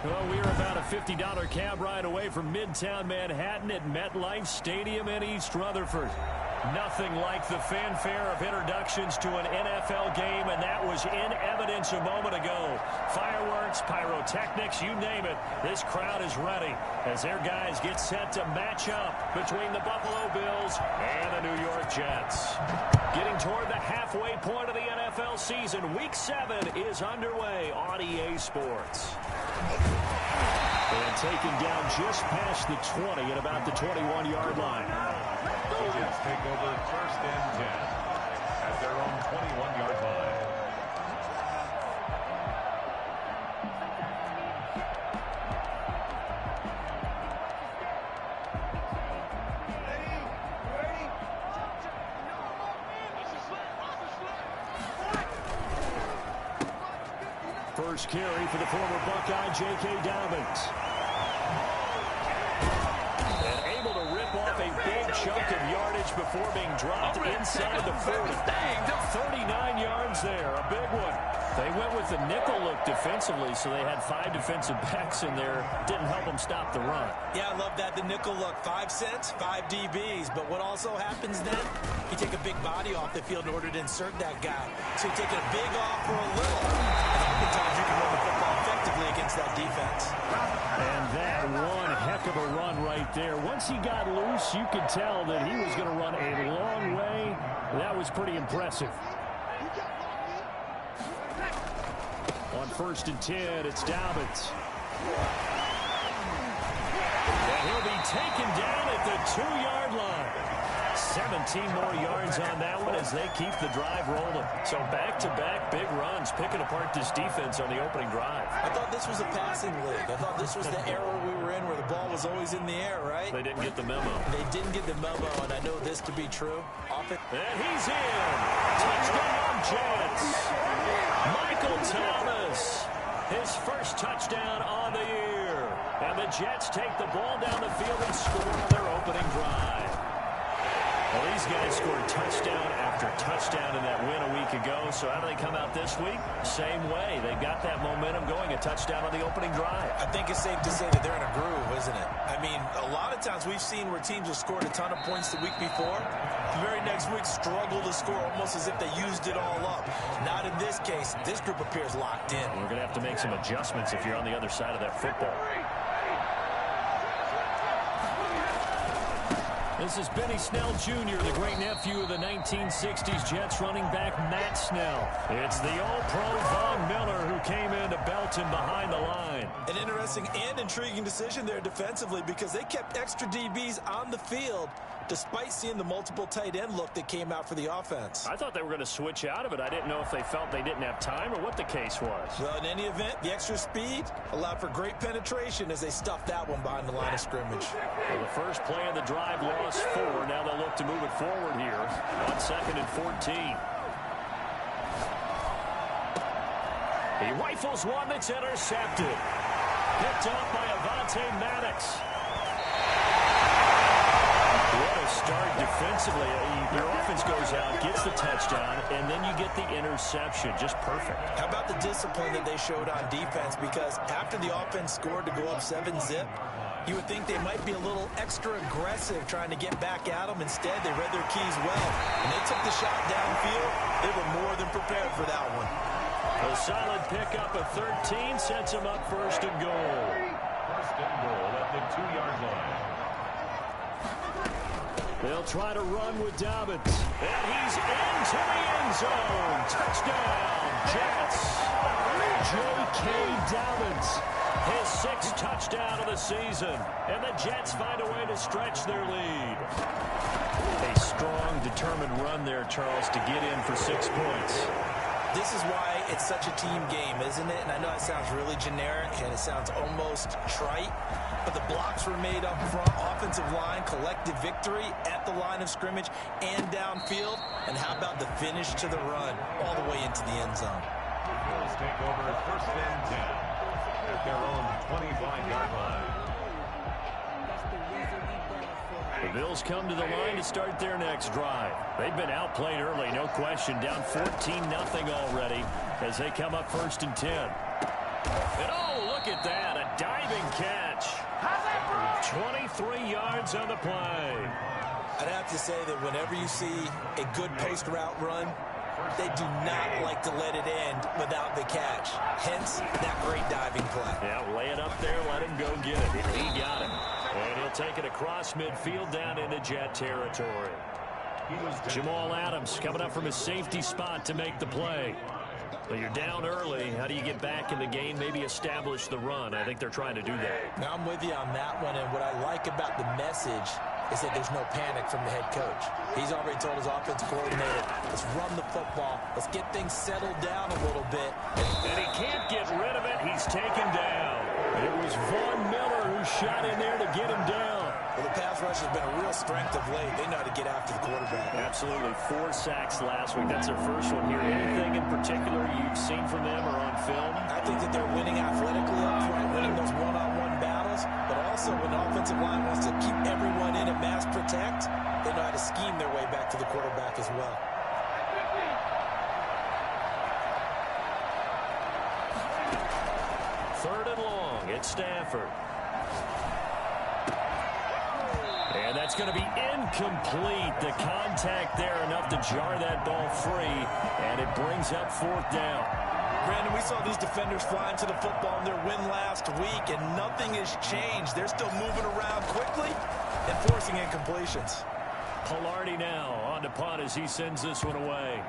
Well, we are about a $50 cab ride away from Midtown Manhattan at MetLife Stadium in East Rutherford. Nothing like the fanfare of introductions to an NFL game, and that was in evidence a moment ago. Fireworks, pyrotechnics, you name it. This crowd is ready as their guys get set to match up between the Buffalo Bills and the New York Jets. Getting toward the halfway point of the NFL season, Week 7 is underway on EA Sports. And taken down just past the 20 at about the 21-yard line. The Jets take over 1st and 10 at their own 21-yard line. First carry for the former Buckeye, J.K. Dobbins. And able to rip off a big chunk of yardage before being dropped inside the 40. 39 yards there, a big one. They went with the nickel look defensively, so they had 5 defensive backs in there. Didn't help them stop the run. Yeah, I love that, the nickel look. 5 cents, 5 DBs. But what also happens then, you take a big body off the field in order to insert that guy. So you're taking a big off for a little. And oftentimes you can run the football effectively against that defense. And that one heck of a run right there. Once he got loose, you could tell that he was going to run a long way. That was pretty impressive. On 1st and 10, it's Dobbins. And he'll be taken down at the 2-yard line. 17 more yards on that one as they keep the drive rolling. So back-to-back big runs, picking apart this defense on the opening drive. I thought this was a passing league. I thought this was the era we were in where the ball was always in the air, right? They didn't get the memo. They didn't get the memo, and I know this to be true. And he's in. Touchdown, Jets. Michael Thomas. His first touchdown on the year. And the Jets take the ball down the field and score on their opening drive. Well, these guys scored touchdown after touchdown in that win a week ago. So how do they come out this week? Same way. They got that momentum going, a touchdown on the opening drive. I think it's safe to say that they're in a groove, isn't it? I mean, a lot of times we've seen where teams have scored a ton of points the week before. The very next week struggle to score almost as if they used it all up. Not in this case. This group appears locked in. We're going to have to make some adjustments if you're on the other side of that football. This is Benny Snell Jr., the great-nephew of the 1960s Jets running back Matt Snell. It's the All-Pro Von Miller who came in to belt him behind the line. An interesting and intriguing decision there defensively because they kept extra DBs on the field despite seeing the multiple tight end look that came out for the offense. I thought they were going to switch out of it. I didn't know if they felt they didn't have time or what the case was. Well, in any event, the extra speed allowed for great penetration as they stuffed that one behind the line of scrimmage. Well, the first play of the drive lost 4. Now they'll look to move it forward here on 2nd and 14. He rifles one that's intercepted. Picked up by Avonte Maddox. What a start defensively. Your offense goes out, gets the touchdown, and then you get the interception. Just perfect. How about the discipline that they showed on defense? Because after the offense scored to go up 7-zip, you would think they might be a little extra aggressive trying to get back at them. Instead, they read their keys well. When they took the shot downfield, they were more than prepared for that one. A solid pickup of 13 sets them up 1st and goal. 1st and goal at the 2-yard line. They'll try to run with Dobbins. And he's into the end zone. Touchdown, Jets. J.K. Dobbins. His 6th touchdown of the season. And the Jets find a way to stretch their lead. A strong, determined run there, Charles, to get in for 6 points. This is why it's such a team game, isn't it? And I know it sounds really generic and it sounds almost trite, but the blocks were made up front, offensive line, collective victory at the line of scrimmage and downfield. And how about the finish to the run all the way into the end zone? The Bills take over 1st and 10 at their own 25-yard line. The Bills come to the line to start their next drive. They've been outplayed early, no question, down 14-0 already. as they come up 1st and 10. And oh, look at that, a diving catch. 23 yards on the play. I'd have to say that whenever you see a good post route run, they do not like to let it end without the catch. Hence, that great diving play. Yeah, lay it up there, let him go get it. He got it. And he'll take it across midfield down into Jet territory. Jamal Adams coming up from his safety spot to make the play. But you're down early. How do you get back in the game, maybe establish the run? I think they're trying to do that. Now, I'm with you on that one, and what I like about the message is that there's no panic from the head coach. He's already told his offensive coordinator, let's run the football. Let's get things settled down a little bit. And he can't get rid of it. He's taken down. It was Von Miller who shot in there to get him down. Well, the pass rush has been a real strength of late. They know how to get after the quarterback. Absolutely. 4 sacks last week. That's their first one here. Anything in particular you've seen from them or on film? I think that they're winning athletically up front, winning those one-on-one battles, but also when the offensive line wants to keep everyone in and mass protect, they know how to scheme their way back to the quarterback as well. Third and long. It's Stafford. And that's going to be incomplete. The contact there enough to jar that ball free, and it brings up 4th down. Brandon, we saw these defenders flying to the football in their win last week, and nothing has changed. They're still moving around quickly and forcing incompletions. Palardy now on to punt as he sends this one away.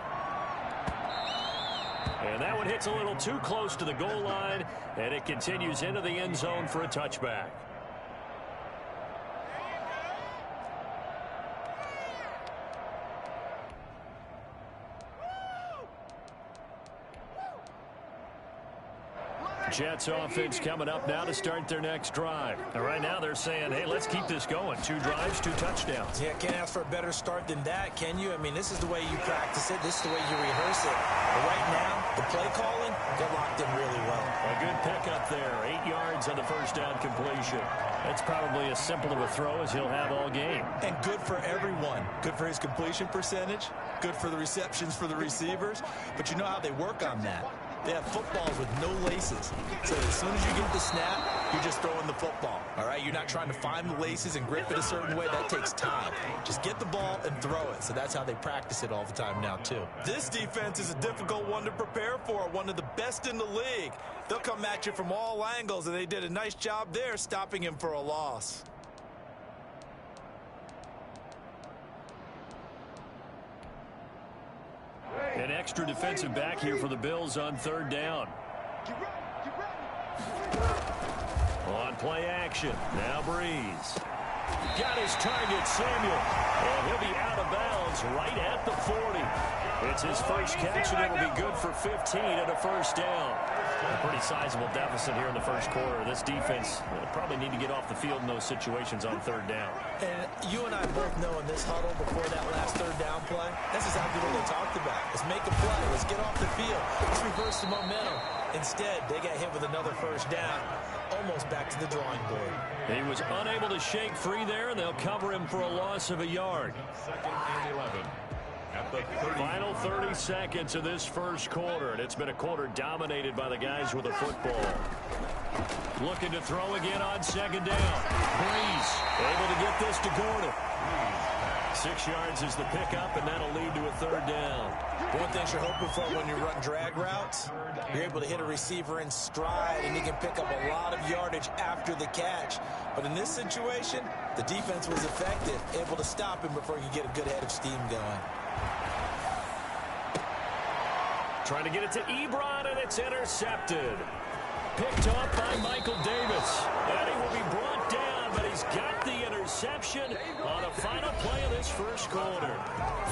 And that one hits a little too close to the goal line, and it continues into the end zone for a touchback. Jets offense coming up now to start their next drive. And right now they're saying, hey, let's keep this going. 2 drives, 2 touchdowns. Yeah, can't ask for a better start than that, can you? I mean, this is the way you practice it. This is the way you rehearse it. But right now, the play calling, they're locked in really well. A good pickup there. 8 yards on the first down completion. That's probably as simple of a throw as he'll have all game. And good for everyone. Good for his completion percentage. Good for the receptions for the receivers. But you know how they work on that. They have footballs with no laces. So as soon as you get the snap, you're just throwing the football. All right? You're not trying to find the laces and grip it a certain way. That takes time. Just get the ball and throw it. So that's how they practice it all the time now, too. This defense is a difficult one to prepare for. One of the best in the league. They'll come at you from all angles, and they did a nice job there stopping him for a loss. An extra defensive back here for the Bills on 3rd down. On play action. Now Breeze. Got his target, Samuel. And he'll be out of bounds right at the 40. It's his first catch, and it'll be good for 15 and a first down. A pretty sizable deficit here in the first quarter. This defense will probably need to get off the field in those situations on 3rd down. And you and I both know in this huddle before that last 3rd down play, this is exactly what they talked about. Let's make a play. Let's get off the field. Let's reverse the momentum. Instead, they got hit with another first down, almost back to the drawing board. He was unable to shake free there, and they'll cover him for a loss of a yard. 2nd and 11. At the 30. Final 30 seconds of this first quarter, and it's been a quarter dominated by the guys with the football. Looking to throw again on 2nd down. Breeze able to get this to Gordon. 6 yards is the pickup, and that'll lead to a 3rd down. One thing you're hoping for when you run drag routes, you're able to hit a receiver in stride, and he can pick up a lot of yardage after the catch. But in this situation, the defense was effective, able to stop him before he could get a good head of steam going. Trying to get it to Ebron, and it's intercepted. Picked up by Michael Davis. And he will be brought down, but he's got the interception on the final play of this first quarter.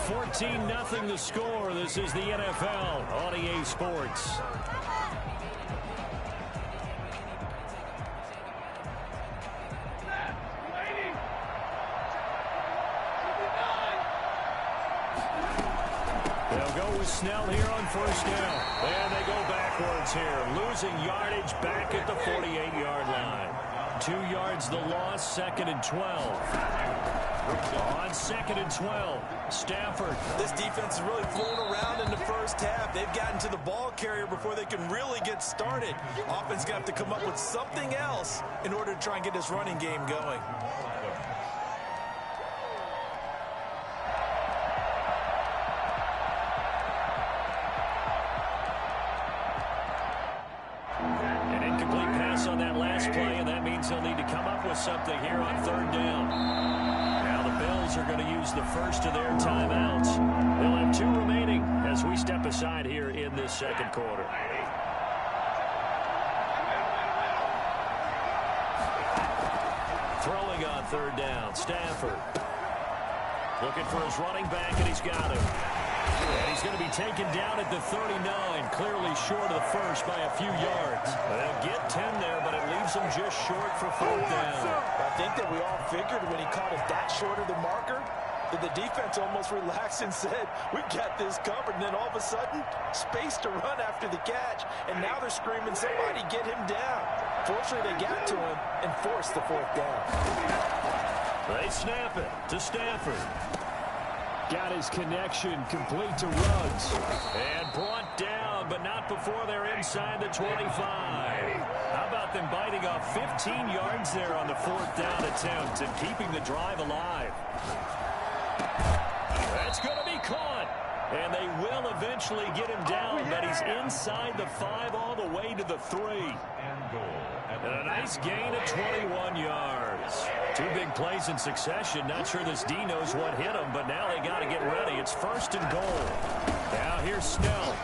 14-0 the score. This is the NFL on EA Sports. They'll go with Snell here on 1st down. And they go backwards here. Losing yardage back at the 48-yard line. 2 yards the loss, 2nd and 12. On 2nd and 12, Stafford. This defense is really flown around in the first half. They've gotten to the ball carrier before they can really get started. Offense going to have to come up with something else in order to try and get this running game going. An incomplete pass on that last play, and that means they'll need to come up with something here on 3rd down. Now the Bills are going to use the first of their timeouts. They'll have 2 remaining as we step aside here in this 2nd quarter. Throwing on 3rd down, Stafford. Looking for his running back, and he's got him. And he's going to be taken down at the 39, clearly short of the first by a few yards. They'll get 10 there, but it leaves him just short for 4th down. I think that we all figured when he caught it that short of the marker that the defense almost relaxed and said, we got this covered. And then all of a sudden, space to run after the catch. And now they're screaming, somebody get him down. Fortunately, they got to him and forced the 4th down. They snap it to Stafford. Got his connection complete to Ruggs. And brought down, but not before they're inside the 25. How about them biting off 15 yards there on the 4th down attempt and keeping the drive alive? That's going to be caught. And they will eventually get him down, but he's inside the 5 all the way to the 3. And a nice gain of 21 yards. 2 big plays in succession. Not sure this D knows what hit him, but now they got to get ready. It's 1st and goal. Now here's Snell.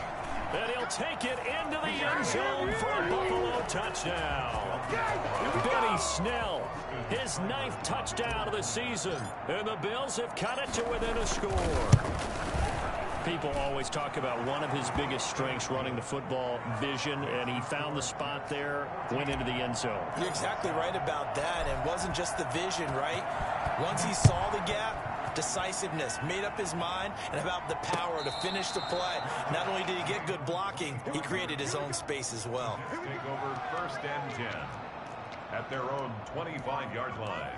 And he'll take it into the end zone for a Buffalo touchdown. Benny Snell, his 9th touchdown of the season. And the Bills have cut it to within a score. People always talk about one of his biggest strengths, running the football, vision, and he found the spot there, went into the end zone. You're exactly right about that. It wasn't just the vision, right? Once he saw the gap, decisiveness, made up his mind, and about the power to finish the play. Not only did he get good blocking, he created his own space as well. Take over 1st and 10 at their own 25-yard line.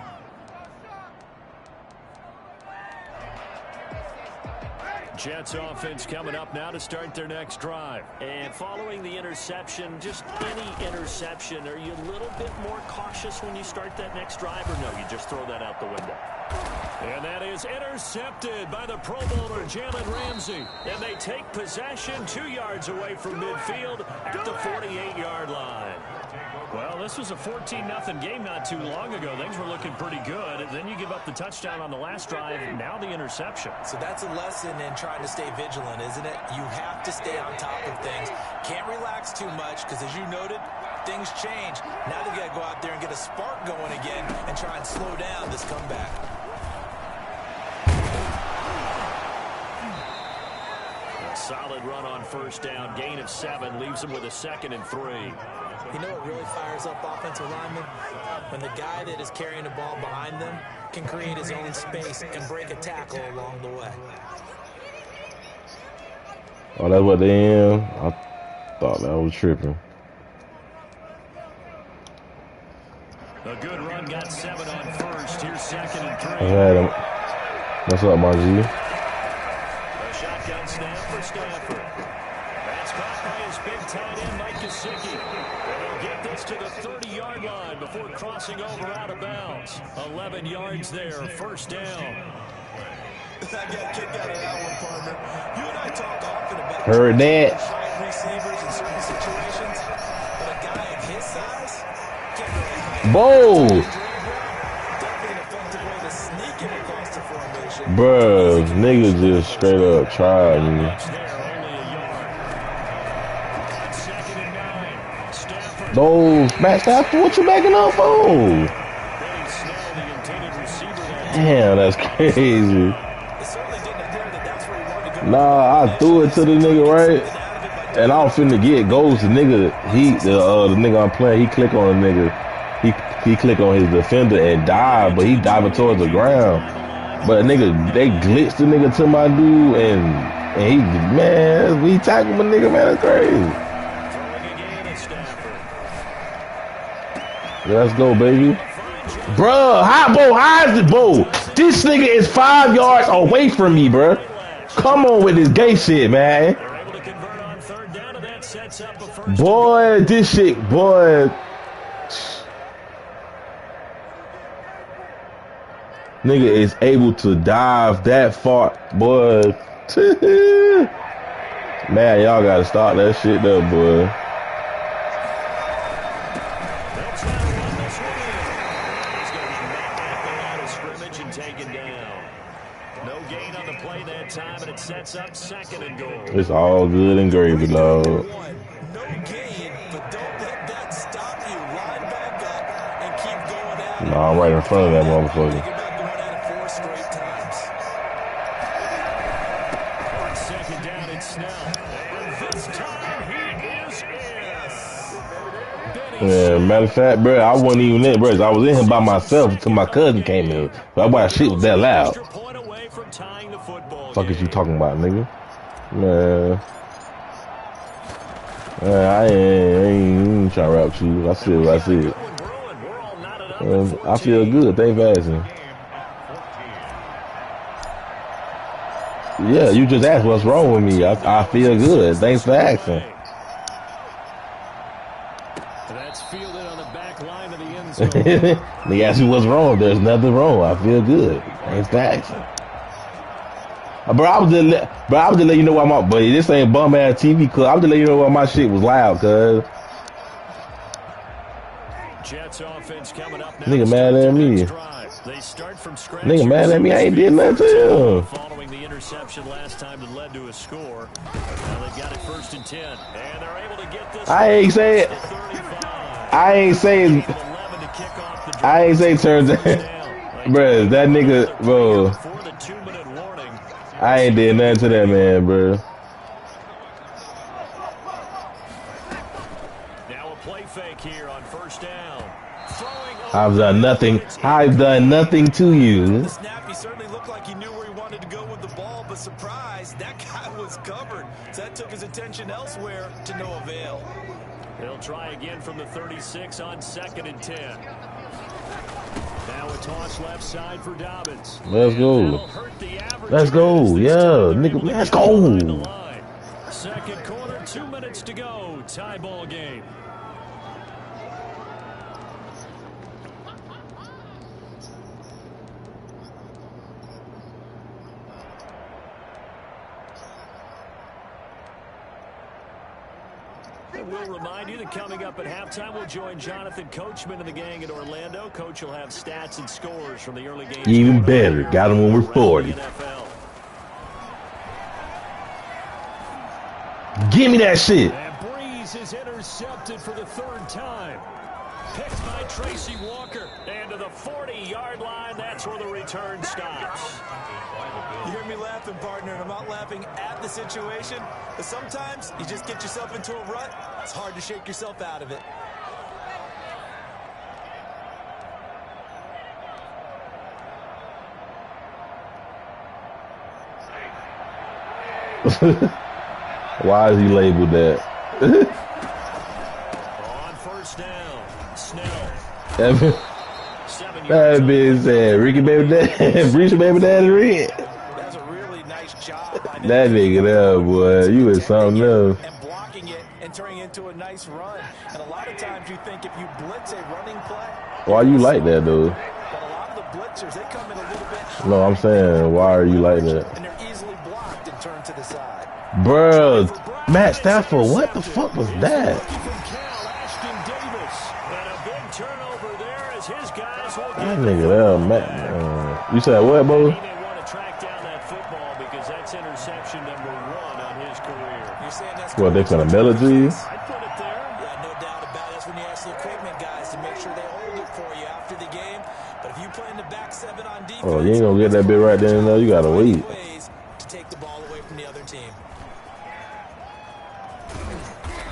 Jets offense coming up now to start their next drive. And following the interception, just any interception, are you a little bit more cautious when you start that next drive, or no, you just throw that out the window? And that is intercepted by the Pro Bowler, Jalen Ramsey. And they take possession 2 yards away from midfield at the 48-yard line. Well, this was a 14-0 game not too long ago. Things were looking pretty good. And then you give up the touchdown on the last drive, now the interception. So that's a lesson in trying to stay vigilant, isn't it? You have to stay on top of things. Can't relax too much because, as you noted, things change. Now they got to go out there and get a spark going again and try and slow down this comeback. A solid run on 1st down. Gain of 7 leaves them with a 2nd and 3. You know what really fires up offensive linemen? When the guy that is carrying the ball behind them can create his own space and break a tackle along the way. Oh, that's what they am? I thought that was tripping. A good run, got 7 on 1st. Here's 2nd and 3. I had him. What's up, Margie? A shotgun snap for Stafford. That's caught by his big tight end, Mike Gesicki. And he'll get this to the 30-yard line before crossing over out of bounds. 11 yards there, 1st down. I got a kick out of that one, partner. You and I talk often about Heard that. high receivers in certain situations, but a guy of his size can't really hide. Bold. Definitely an effective way to sneak in across the formation. Bruh, niggas just straight up tried me. Much there, only a yard. On 2nd and 9, Stafford. Those back Stafford, what you backing up for? Benny Snell, the intended receiver there. Damn, that's crazy. It certainly didn't appear that that's where he wanted to go. Nah, I threw it to the nigga, right? And I was finna get goals. The nigga, the nigga I'm playing, he click on the nigga. He click on his defender and dive, but he diving towards the ground. But nigga, they glitched the nigga to my dude, and he, man, we tackled my nigga, man, that's crazy. Throwing again at Stafford. Let's go, baby. Bruh, how is it, Bo? This nigga is 5 yards away from me, bro. Come on with this gay shit, man. They're able to convert on third down, and that sets up a first. Boy, this shit, boy. Nigga is able to dive that far, boy. Man, y'all gotta stop that shit though, boy. They'll try to run this one in. He's going to be met at the line of scrimmage and taken down. No gain on the play that time, and it sets up second and goal. It's all good and gravy, dog. No gain, but don't let that stop you. Line back up and keep going at it. No, I'm right in front of that motherfucker. Think about going at it 4 straight times. On second down, it's Snell. And this time, he is in. Yeah, matter of fact, bro, I wasn't even in, bro. I was in here by myself until my cousin came in. That's why shit was that loud. Extra point away from tying the football Fuck is game. you talking about, nigga? Man. I ain't trying to rap with you. I see what I see. Good one brewing. We're all knotted up at I feel 14. good. Thanks for asking. Yeah, you just asked what's wrong with me. I feel good. Thanks for asking. That's fielded on the back line of the end zone. Nigga asked me what's wrong. There's nothing wrong. I feel good. Thanks for asking. Bro, I was just letting you know why my, but this ain't bum ass TV, cause I was just letting you know why my shit was loud, cuz. Jets offense coming up now. Nigga mad at me. They start from scratch. Nigga mad at me. I ain't did nothing to him. Following the interception last time that led to a score. Now they've got it 1st and 10. And they're able to get this. I ain't saying. to 35. I ain't saying. 11 to kick off the drive. I ain't saying turns down. Bruh, that nigga, bro. Before the 2-minute warning. I ain't did nothing to that man, bro. Now a play fake here on 1st down. Throwing over. I've done nothing. I've done nothing to you. The snap, he certainly looked like he knew where he wanted to go with the ball, but surprise, that guy was covered. So that took his attention elsewhere to no avail. They'll try again from the 36 on 2nd and 10. Now a toss left side for Dobbins. Let's go. That'll hurt the average Let's go. yards this Yeah, time. nigga, let's Behind the go. line. Second quarter, 2 minutes to go. Tie ball game. And we'll remind you that coming up at halftime, we'll join Jonathan Coachman and the gang in Orlando. Coach will have stats and scores from the early games. Even better. Got him when we're 40. NFL. Give me that shit. And Breeze is intercepted for the 3rd time. Picked by Tracy Walker. And to the 40-yard line, that's where the return stops. You hear me laughing, partner, and I'm not laughing at the situation, but sometimes you just get yourself into a rut. It's hard to shake yourself out of it. Why is he labeled that? On 1st down, Snell. That 7 that yards bitch said, Ricky baby dad, Breach baby daddy red. That's a really nice job by That nigga there, boy, you was something else. and blocking it and turning it into a nice run. And a lot of times you think if you blitz a running play, Why you like that, though? but a lot of the blitzers, they come in a little bit high. No, I'm saying, why are you like that? And they're easily blocked and turned to the side. Bruh, Matt Stafford, what the fuck was that? Rookie from Cal, Ashton Davis. And a big turnover there as his guys will That get nigga there, Matt. You said what, bro? He may want to track down that football because that's interception number 1 on his career. You're saying that's What, they finna mail it to you? I'd put it there. Yeah, no doubt about it. That's when you ask the equipment guys to make sure they hold it for you after the game. But if you play in the back 7 on defense, Oh, you ain't gonna get that bit right there and there. You gotta wait. ways to take the ball away from the other team.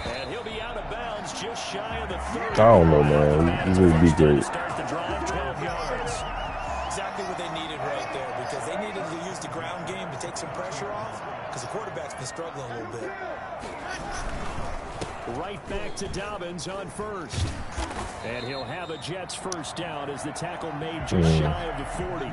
And he'll be out of bounds just shy of the 30. I don't know, man. This would be great. Start the drive, 12 yards. Exactly what they needed right there because they needed to use the ground game to take some pressure off because the quarterback's been struggling a little bit. Right back to Dobbins on 1st. And he'll have a Jets first down as the tackle made just shy of the 40. Boy,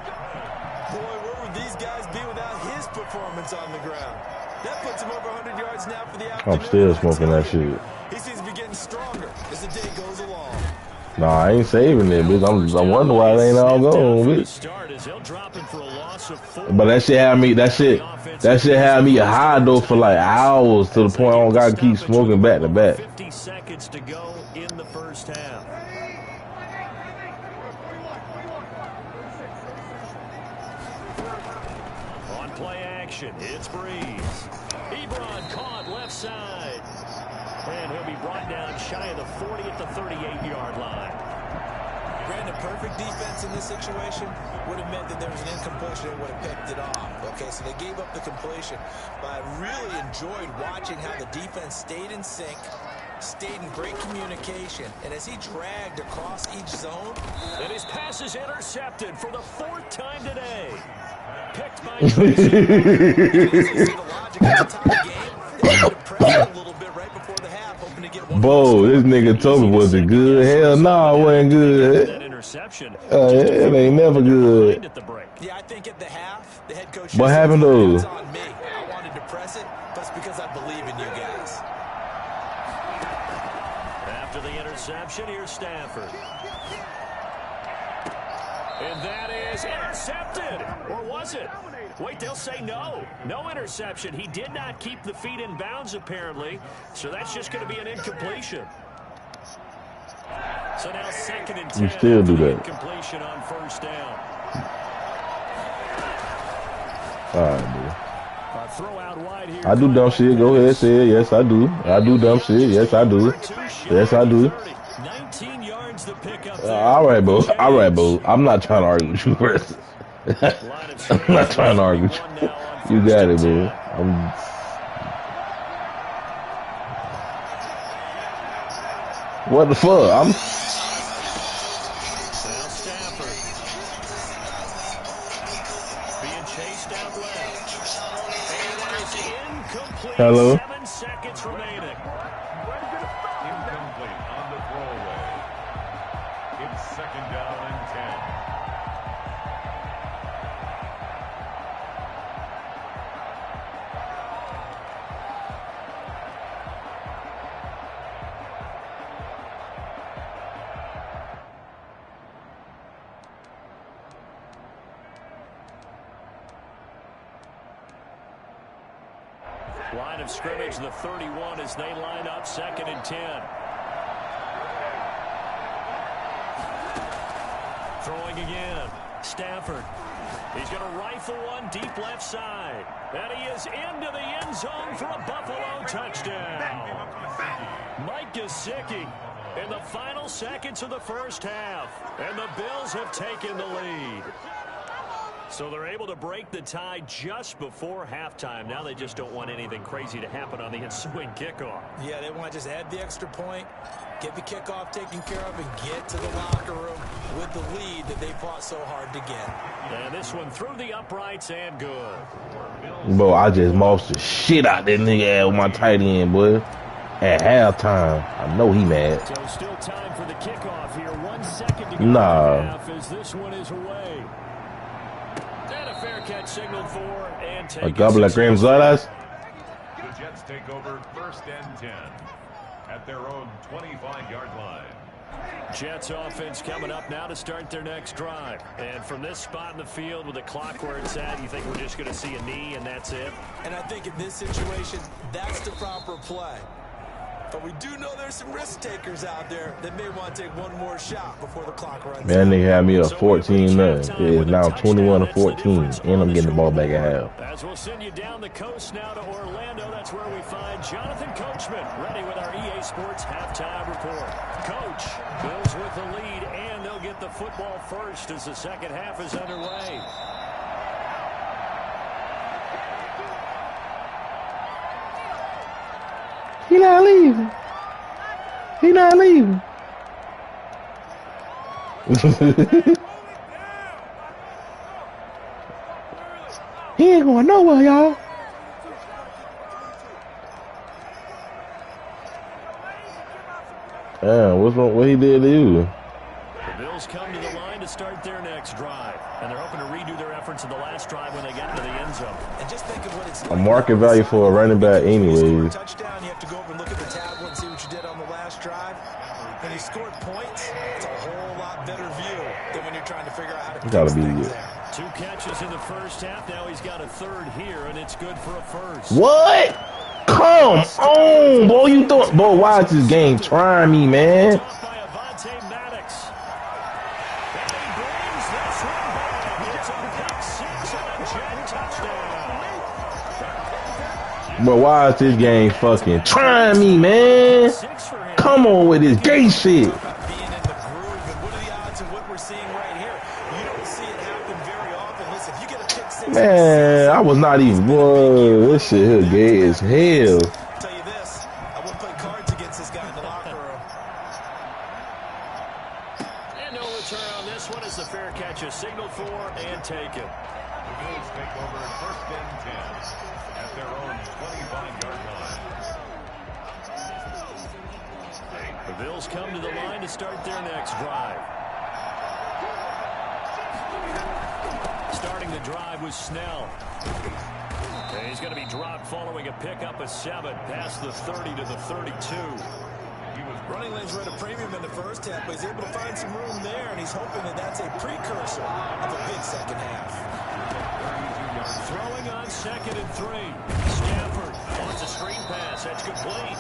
where would these guys be without his performance on the ground? That puts him over 100 yards now for the afternoon. I'm still smoking that shit. He seems to be getting stronger as the day goes along. Nah, I ain't saving it, bitch. I'm wondering why they ain't all gone, bitch. But that shit had me. That shit had me high though for like hours to the point I don't gotta keep smoking back to back. 50 seconds to go in the first half. On play action, it's Breeze. Ebron caught left side. And he'll be brought down shy of the 40 at the 38-yard line. Brandon, perfect defense in this situation would have meant that there was an incompletion and would have picked it off. Okay, so they gave up the completion. But I really enjoyed watching how the defense stayed in sync, stayed in great communication. And as he dragged across each zone. And his pass is intercepted for the 4th time today. Picked by Tracy. The logic of the tie game. They had to press a little bit right before the half, hoping to get one. Bo, this nigga told me, was it good? Hell no, it wasn't good. It ain't never good. Yeah, I think at the half, the head coach. What happened though? It's on me. I wanted to press it, but it's because I believe in you guys. After the interception, here's Stafford. And that is intercepted. Or was it? Wait, they'll say no. No interception. He did not keep the feet in bounds, apparently. So that's just going to be an incompletion. So now 2nd and 10. You still do that. Incompletion on first down. All right, dude. Throw out wide here. I do dumb shit. Go ahead, say it. Yes, I do. I do dumb shit. Yes, I do. Yes, I do. 19 yards to pick up. All right, bro. All right, bro. I'm not trying to argue with you first. I'm not trying to argue with you. You got it, bro. What the fuck? Stafford being chased out left. And it is incomplete. Hello? 7 seconds remaining. Incomplete on the throwaway. It's 2nd down and 10. Line of scrimmage, the 31 as they line up 2nd and 10. Throwing again. Stafford. He's going to rifle one deep left side. And he is into the end zone for a Buffalo touchdown. Mike Gesicki in the final seconds of the first half. And the Bills have taken the lead. So they're able to break the tie just before halftime. Now they just don't want anything crazy to happen on the ensuing kickoff. Yeah, they want to just add the extra point, get the kickoff taken care of, and get to the locker room with the lead that they fought so hard to get. And this one through the uprights and good. Bro, I just mossed the shit out that nigga with my tight end, boy. At halftime. I know he mad. So still time for the kickoff here. 1 second to go. Nah. As this one is away. And a fair catch signaled for and taken. A couple of cream sodas. The Jets take over 1st and 10 at their own 25-yard line. Jets offense coming up now to start their next drive. And from this spot in the field with the clock where it's at, you think we're just going to see a knee and that's it? And I think in this situation, that's the proper play. But we do know there's some risk takers out there that may want to take one more shot before the clock runs out. Man, they had me a 14-0. It is now 21-14, and I'm getting the ball back at half. As we'll send you down the coast now to Orlando, that's where we find Jonathan Coachman ready with our EA Sports halftime report. Coach, Bills with the lead, and they'll get the football first as the second half is underway. He not leaving. He not leaving. He ain't going nowhere, y'all. Damn, what's wrong? What he did to you? The Bills come to the line to start their next drive, and they're hoping to redo their efforts in the last drive when they got into the end zone. And just think of what it's like. A market value for a running back, anyways. Touchdown, you have to go over and look at the tablet and see what you did on the last drive. When you scored points, it's a whole lot better view than when you're trying to figure out how to Gotta be things it. there. 2 catches in the first half. Now he's got a third here, and it's good for a first. What? Come on, boy. You thought, boy, watch this game. Try me, man. Tossed by Avonte Maddox. And he brings this one back. It's a pick six and a jet touchdown. But watch this game fucking try me, man. 6 for him. Come on with this gay shit. Being in the groove, and what are the odds of what we're seeing right here? You don't see it happen very often. Listen, if you get a pick six, Man, I was not even, boy, this shit here gay as hell. I'll tell you this, I wouldn't play cards against this guy in the locker room. And no return on this one as the fair catch is signaled for and taken. The Bills take over first and 10 at their own 25-yard line. The Bills come to the line to start their next drive. Starting the drive was Snell. And he's going to be dropped following a pickup of 7 past the 30 to the 32. Running lanes were at a premium in the first half, but he's able to find some room there, and he's hoping that that's a precursor of a big second half. Throwing on 2nd and 3. Stafford wants a screen pass. That's complete.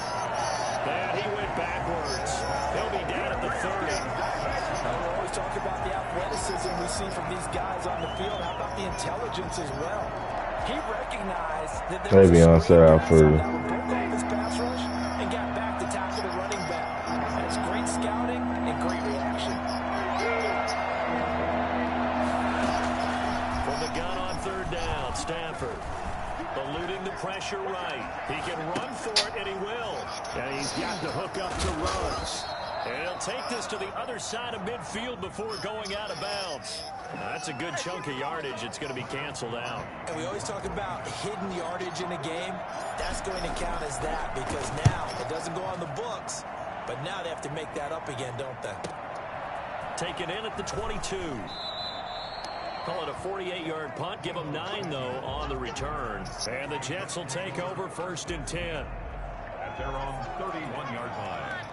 And he went backwards. He'll be down at the 30. We're always talking about the athleticism we see from these guys on the field. How about the intelligence as well? He recognized that there was Maybe a on screen set pass for- on that one, broke off his pass rush and got back to tackle the running back. That's great scouting and great reaction. From the gun on 3rd down, Stafford eluding the pressure right. He can run for it, and he will. And he's got to hook up to runs. And he'll take this to the other side of midfield before going out of bounds. That's a good chunk of yardage. It's going to be canceled out. And we always talk about hidden yardage in a game. That's going to count as that because now it doesn't go on the books, but now they have to make that up again, don't they? Taken in at the 22. Call it a 48-yard punt. Give them 9, though, on the return. And the Jets will take over 1st and 10. At their own 31-yard line.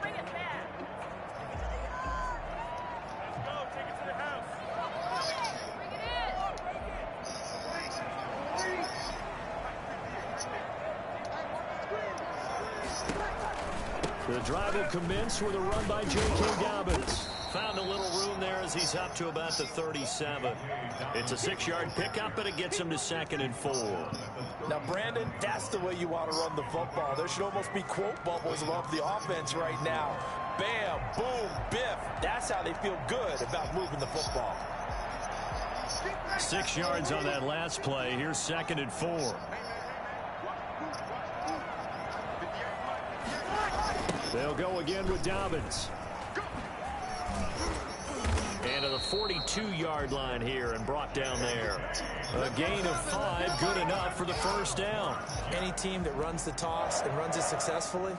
The drive will commence with a run by J.K. Dobbins. Found a little room there as he's up to about the 37. It's a 6-yard pickup, and it gets him to 2nd and 4. Now, Brandon, that's the way you want to run the football. There should almost be quote bubbles above the offense right now. Bam, boom, biff. That's how they feel good about moving the football. 6 yards on that last play. Here's 2nd and 4. They'll go again with Dobbins. And to the 42-yard line here and brought down there. A gain of 5, good enough for the 1st down. Any team that runs the toss and runs it successfully,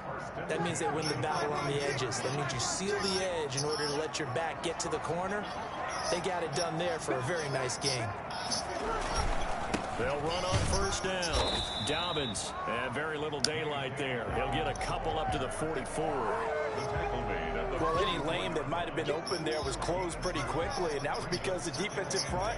that means they win the battle on the edges. That means you seal the edge in order to let your back get to the corner. They got it done there for a very nice game. They'll run on 1st down. Dobbins, and very little daylight there. He'll get a couple up to the 44. Well, any lane that might have been open there was closed pretty quickly, and that was because the defensive front,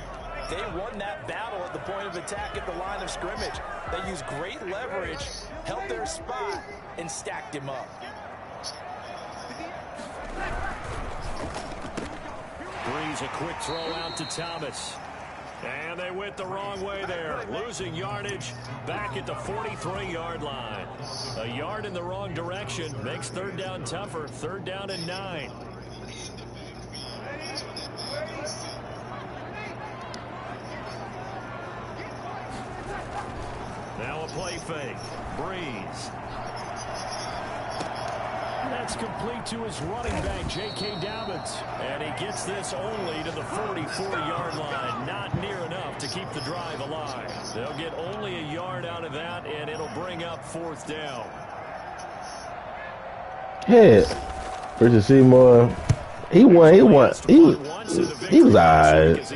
they won that battle at the point of attack at the line of scrimmage. They used great leverage, held their spot, and stacked him up. Breeze a quick throw out to Thomas. And they went the wrong way there. Losing yardage back at the 43-yard line. A yard in the wrong direction makes 3rd down tougher. 3rd down and 9. Now a play fake. Breeze. That's complete to his running back, J.K. Dobbins. And he gets this only to the 44-yard line. Not near enough to keep the drive alive. They'll get only a yard out of that, and it'll bring up 4th down. Hit. Richard Seymour. He won. He was alright.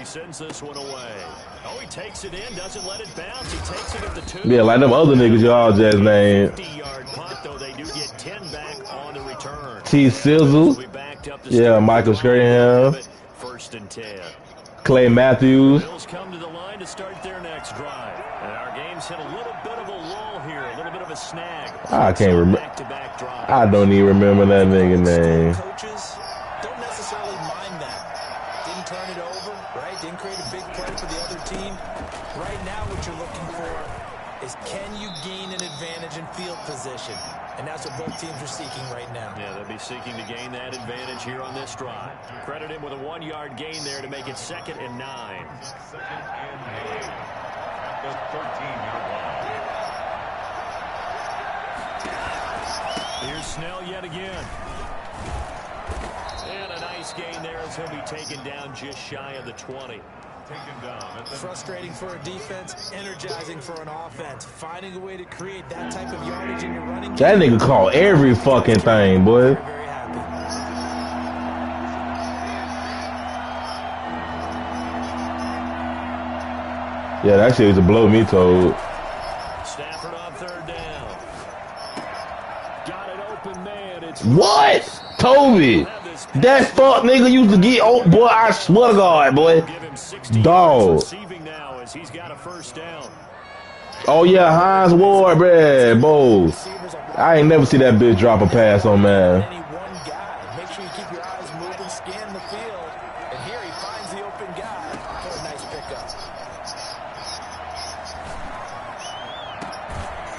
Takes it in, doesn't let it bounce. He takes it at the 2. Yeah, like them other niggas y'all just named. 50-yard punt, though they do get 10 back on the return. T. Sizzle. Yeah, Michael Strahan. First and 10. Clay Matthews. Bills come to the line to start their next drive. And our game's hit a little bit of a lull here, a little bit of a snag. I can't remember. I don't even remember that nigga name. Coaches don't necessarily mind that. Didn't turn it over, right? Didn't create a big play for the other team. Right now what you're looking for is can you gain an advantage in field position? And that's what both teams are seeking right now. Yeah, they'll be seeking to gain that advantage here on this drive. Credit him with a 1-yard gain there to make it 2nd and 9. Second and 8 at the 13-yard line. Here's Snell yet again. And a nice gain there as he'll be taken down just shy of the 20. Frustrating for a defense, energizing for an offense. Finding a way to create that type of yardage in your running game. That nigga called every fucking thing, boy. Very happy. Yeah, that shit used to blow me, Toad. Stafford on 3rd down. Got it open, man. It's What? Toby. That fuck nigga used to get, oh boy, I swear to God, boy. Dog. Now as he's got a 1st down. Oh yeah, Hines Ward, bruh, boy. I ain't never see that bitch drop a pass on man. Any one guy. Make sure you keep your eyes moving, scan the field. And here he finds the open guy for a nice pickup.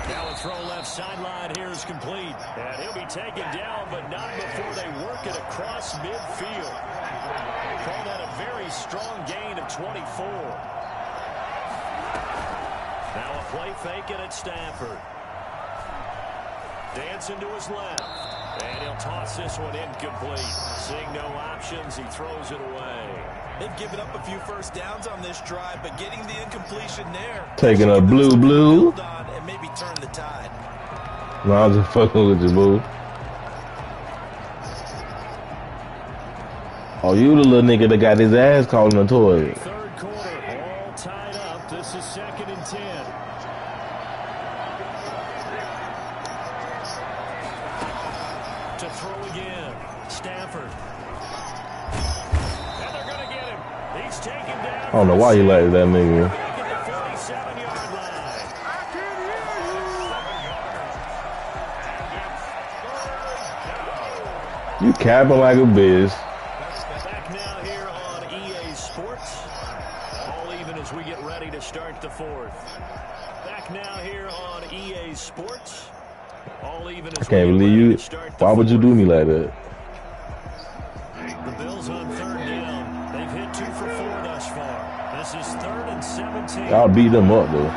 Now a throw left sideline here is complete. And he'll be taken down, but not before they work it across midfield. Call that a very strong gain of 24. Now a play fake it at Stafford. Dancing to his left. And he'll toss this one incomplete. Seeing no options, he throws it away. They've given up a few 1st downs on this drive, but getting the incompletion there. Taking a blue. And maybe turn the tide. No, I'm just fucking with you, boo. Oh, you the little nigga that got his ass caught in the toilet. 3rd quarter, all tied up. This is 2nd and 10. To throw again, Stafford. And they're going to get him. He's taken down. I don't know why he let that nigga. You capping like a bitch. Back now here on EA Sports. All even as we get ready to start the 4th. Back now here on EA Sports. All even as I can't believe you. Why would you do me like that? The Bills on 3rd down. They've hit 2 for 4 thus far. This is 3rd and 17. Y'all beat them up though.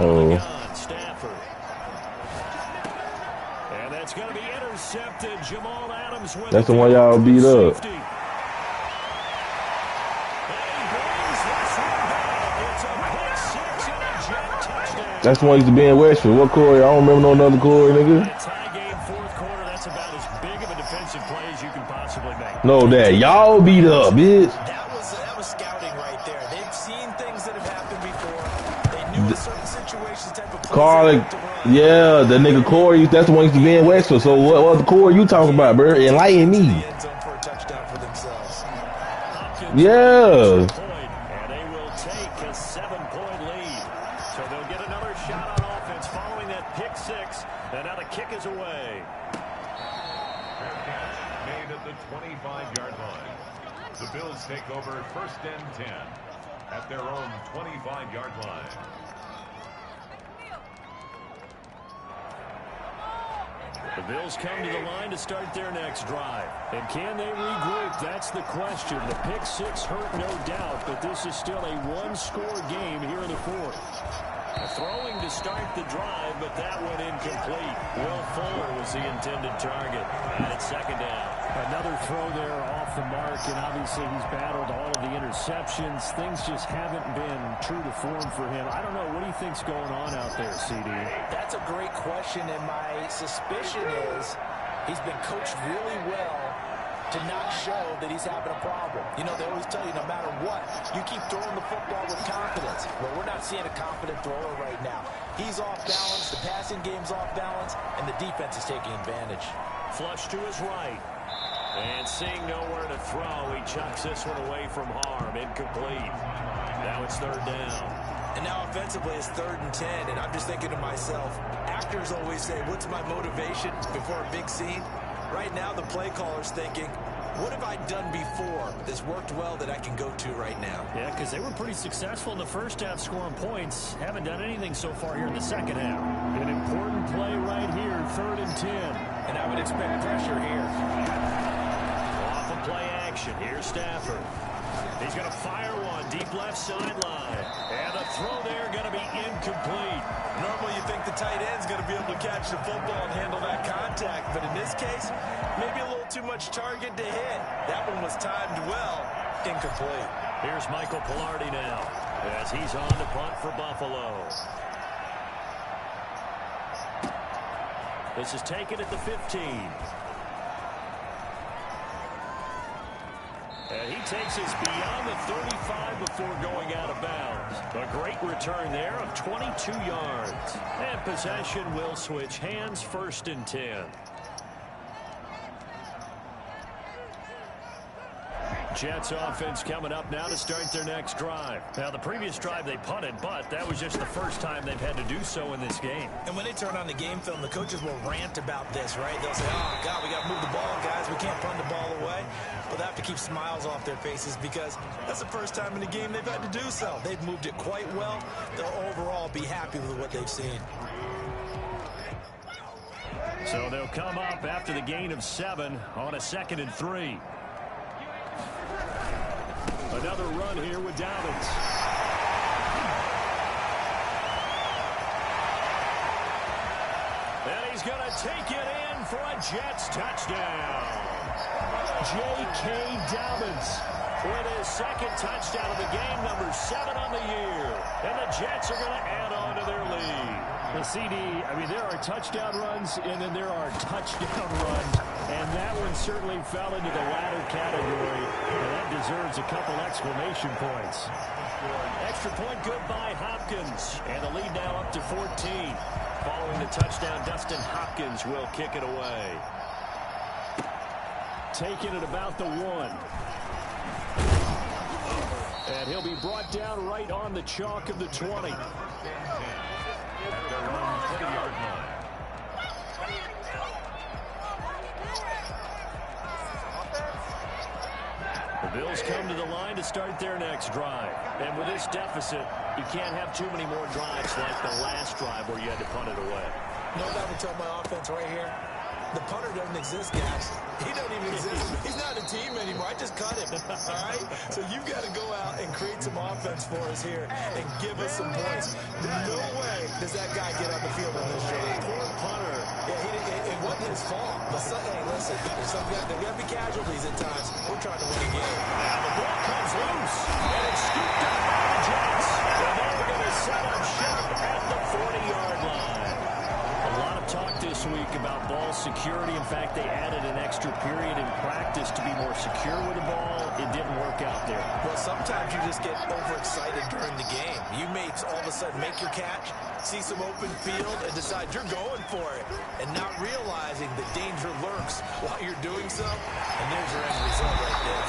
Oh. Stafford. And that's going to be intercepted. Jamal Adams with That's the one y'all beat up. That's the one used to be in Westfield. What Corey? I don't remember no other Corey, nigga. Tie game, 4th quarter. That's about as big of a defensive play as you can possibly make. No, that y'all beat up, bitch. That was scouting right there. They've seen things that have happened before. They knew in certain situations type of Carl, yeah, the nigga Corey. That's the one used to be in Westfield. So what other Corey you talking about, bro? Enlighten me. Yeah. Take over 1st and 10 at their own 25-yard line. The Bills come to the line to start their next drive. And can they regroup? That's the question. The pick 6 hurt, no doubt, but this is still a 1-score game here in the 4th. Throwing to start the drive, but that one incomplete. Will Fuller was the intended target. And it's second down. Another throw there off the mark, and obviously he's battled all of the interceptions. Things just haven't been true to form for him. I don't know. What do you think's going on out there, CD? That's a great question, and my suspicion is he's been coached really well to not show that he's having a problem. You know, they always tell you no matter what, you keep throwing the football with confidence. Well, we're not seeing a confident thrower right now. He's off balance, the passing game's off balance, and the defense is taking advantage. Flush to his right. And seeing nowhere to throw, he chucks this one away from harm. Incomplete. Now it's third down. And now offensively it's 3rd and 10, and I'm just thinking to myself, actors always say, what's my motivation before a big scene? Right now the play caller's thinking, what have I done before that's worked well that I can go to right now? Yeah, because they were pretty successful in the first half scoring points. Haven't done anything so far here in the second half. An important play right here, 3rd and 10. And I would expect pressure here. Off of play action. Here's Stafford. He's going to fire one deep left sideline. And the throw there going to be incomplete. Normally you think the tight end's going to be able to catch the football and handle that contact. But in this case, maybe a little too much target to hit. That one was timed well. Incomplete. Here's Michael Pilardi now as he's on to punt for Buffalo. This is taken at the 15. And he takes us beyond the 35 before going out of bounds. A great return there of 22 yards. And possession will switch hands, 1st and 10. Jets offense coming up now to start their next drive. Now, the previous drive they punted, but that was just the first time they've had to do so in this game. And when they turn on the game film, the coaches will rant about this, right? They'll say, oh, God, we got to move the ball, guys. We can't punt the ball away. But they have to keep smiles off their faces because that's the first time in the game they've had to do so. They've moved it quite well. They'll overall be happy with what they've seen. So they'll come up after the gain of 7 on a 2nd and 3. Another run here with Dobbins. And he's going to take it in for a Jets touchdown. J.K. Dobbins with his 2nd touchdown of the game, number 7 on the year. And the Jets are going to add on to their lead. The CD, I mean, there are touchdown runs, and then there are touchdown runs. And that one certainly fell into the latter category. And that deserves a couple exclamation points. Extra point good by Hopkins. And the lead now up to 14. Following the touchdown, Dustin Hopkins will kick it away. Taking it about the 1. And he'll be brought down right on the chalk of the 20. The Bills come to the line to start their next drive. And with this deficit, you can't have too many more drives like the last drive where you had to punt it away. No doubt we tell my offense right here. The punter doesn't exist, guys. He doesn't even exist. He's not a team anymore. I just cut him, all right? So you've got to go out and create some offense for us here and give us some points. No way does that guy get on the field on this show. Poor punter. Yeah, it wasn't his fault. But hey, listen, there's going to be casualties at times. We're trying to win a game. And the ball comes loose. And it's scooped up by the Jets. And they're going to set up shop at the 40-yard line. A lot of talk this week about ball security. In fact, they added an extra period in practice to be more secure with the ball. It didn't work out there. Well, sometimes you just get overexcited during the game. You may all of a sudden make your catch, see some open field, and decide you're going for it, and not realizing the danger lurks while you're doing so. And there's your end result right there.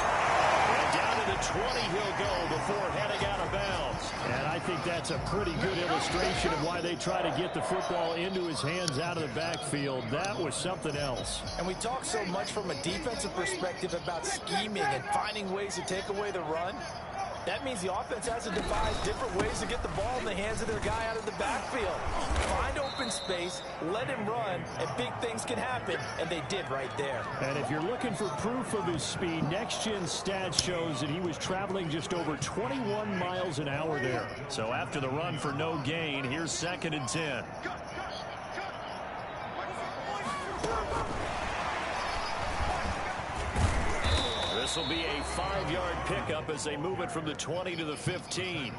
And down to the 20 he'll go before heading out of bounds. And I think that's a pretty good illustration of why they try to get the football into his hands out of the backfield. That was something else. And we talk so much from a defensive perspective about scheming and finding ways to take away the run. That means the offense has to devise different ways to get the ball in the hands of their guy out of the backfield. Find open space, let him run, and big things can happen, and they did right there. And if you're looking for proof of his speed, Next Gen Stats shows that he was traveling just over 21 miles an hour there. So after the run for no gain, here's 2nd and 10. This will be a 5-yard pickup as they move it from the 20 to the 15.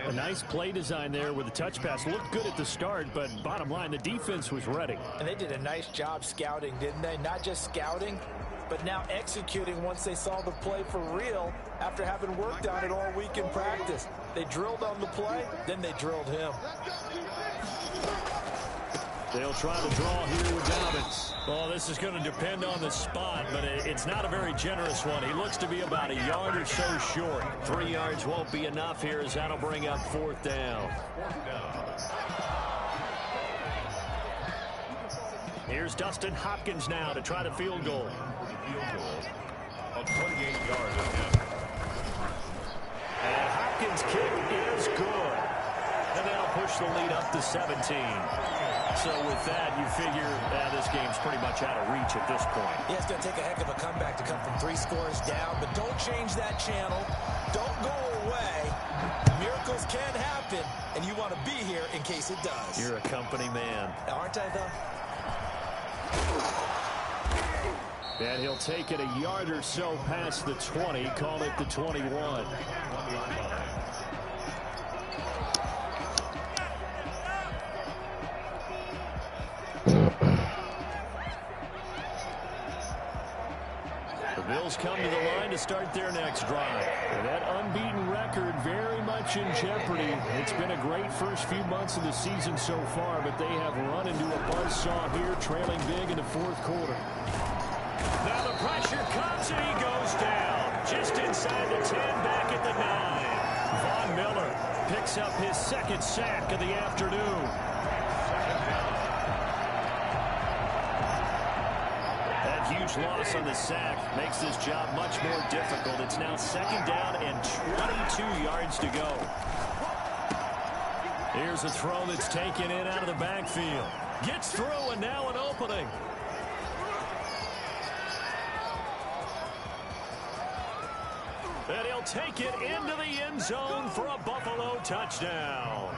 A nice play design there with the touch pass. Looked good at the start, but bottom line, the defense was ready. And they did a nice job scouting, didn't they? Not just scouting, but now executing once they saw the play for real after having worked on it all week in practice. They drilled on the play, then they drilled him. They'll try to draw here with Dobbins. Well, this is going to depend on the spot, but it's not a very generous one. He looks to be about a yard or so short. 3 yards won't be enough here as that'll bring up 4th down. Here's Dustin Hopkins now to try the field goal. A 28-yard attempt. And Hopkins' kick is good. And that'll push the lead up to 17. So with that, you figure this game's pretty much out of reach at this point. Yeah, it's going to take a heck of a comeback to come from 3 scores down, but don't change that channel. Don't go away. Miracles can happen, and you want to be here in case it does. You're a company man. Aren't I, though? And he'll take it a yard or so past the 20, call it the 21. Bills come to the line to start their next drive. And that unbeaten record very much in jeopardy. It's been a great first few months of the season so far, but they have run into a buzzsaw here, trailing big in the 4th quarter. Now the pressure comes and he goes down. Just inside the 10, back at the 9. Von Miller picks up his 2nd sack of the afternoon. Huge loss on the sack makes this job much more difficult. It's now 2nd down and 22 yards to go. Here's a throw that's taken in out of the backfield. Gets through and now an opening. And he'll take it into the end zone for a Buffalo touchdown.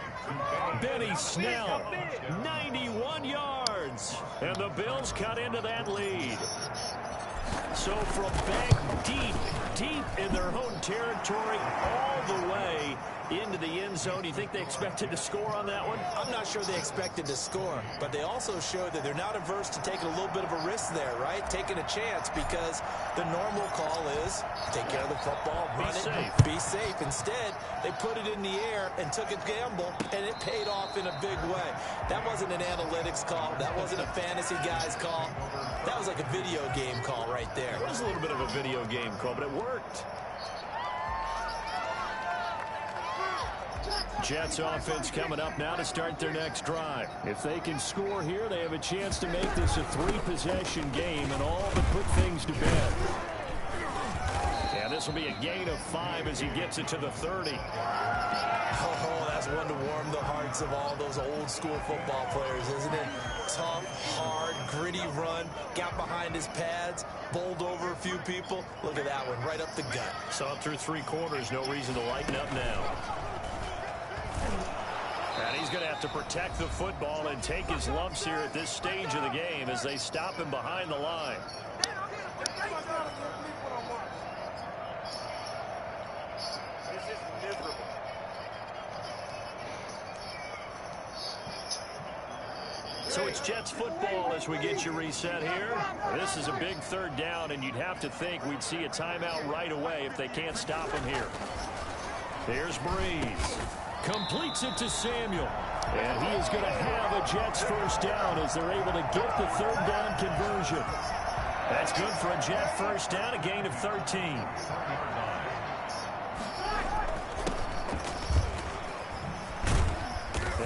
Benny Snell, 91 yards. And the Bills cut into that lead. So from back deep in their own territory, all the way into the end zone. Do you think they expected to score on that one? I'm not sure they expected to score, but they also showed that they're not averse to taking a little bit of a risk there, right? Taking a chance, because the normal call is take care of the football, run it, be safe. Instead, they put it in the air and took a gamble, and it paid off in a big way. That wasn't an analytics call. That wasn't a fantasy guy's call. That was like a video game call right there. It was a little bit of a video game call, but it worked. Jets offense coming up now to start their next drive. If they can score here, they have a chance to make this a 3-possession game and all but put things to bed. Yeah, this will be a gain of 5 as he gets it to the 30. Oh, that's one to warm the hearts of all those old school football players, isn't it? Tough, hard, gritty run, got behind his pads, bowled over a few people. Look at that one, right up the gut. Saw it through 3 quarters, no reason to lighten up now. And he's going to have to protect the football and take his lumps here at this stage of the game as they stop him behind the line. So it's Jets football as we get you reset here. This is a big 3rd down, and you'd have to think we'd see a timeout right away if they can't stop him here. Here's Breeze. Completes it to Samuel. And he is going to have a Jets 1st down as they're able to get the 3rd down conversion. That's good for a Jet 1st down, a gain of 13.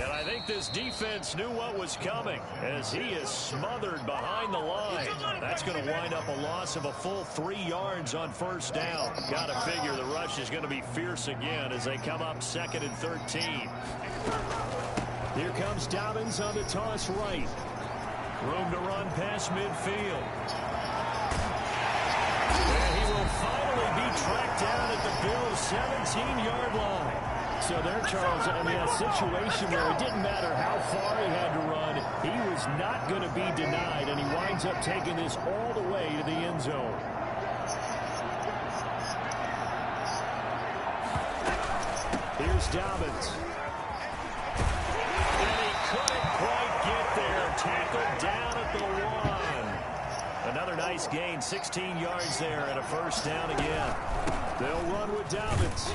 And I think this this defense knew what was coming as he is smothered behind the line. That's going to wind up a loss of a full 3 yards on first down. Got to figure the rush is going to be fierce again as they come up 2nd and 13. Here comes Dobbins on the toss right. Room to run past midfield. And he will finally be tracked down at the Bills' 17-yard line. So there, Charles, I mean, a situation where it didn't matter how far he had to run, he was not going to be denied, and he winds up taking this all the way to the end zone. Here's Dobbins. And he couldn't quite get there. Tackled down at the 1. Another nice gain, 16 yards there and a first down again. They'll run with Dobbins.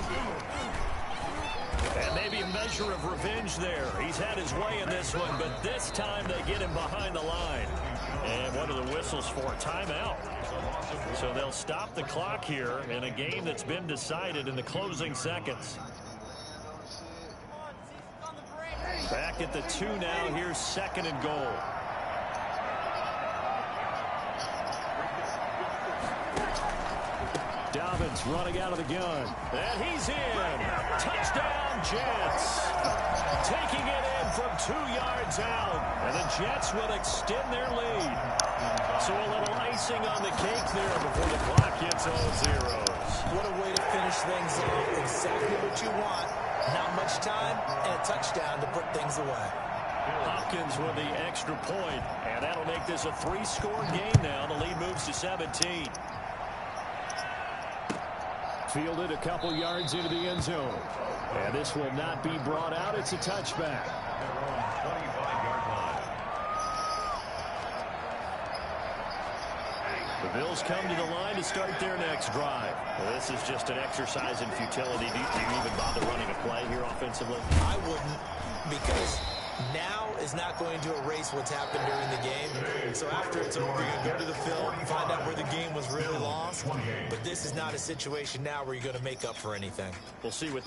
And maybe a measure of revenge there. He's had his way in this one, but this time they get him behind the line. And what are the whistles for? Timeout. So they'll stop the clock here in a game that's been decided in the closing seconds. Back at the 2 now. Here's 2nd and goal. Dobbins running out of the gun. And he's in. Touchdown, Jets. Taking it in from 2 yards out. And the Jets will extend their lead. So a little icing on the cake there before the clock hits all zeros. What a way to finish things off. Exactly what you want. Not much time and a touchdown to put things away. Hopkins with the extra point. And that'll make this a 3-score game now. The lead moves to 17. Fielded a couple yards into the end zone. And this will not be brought out. It's a touchback. 25-yard line. The Bills come to the line to start their next drive. Well, this is just an exercise in futility. Do you even bother running a play here offensively? I wouldn't, because now is not going to erase what's happened during the game. So after it's over, you go to the film, find out where the game was really lost. But this is not a situation now where you're going to make up for anything. We'll see what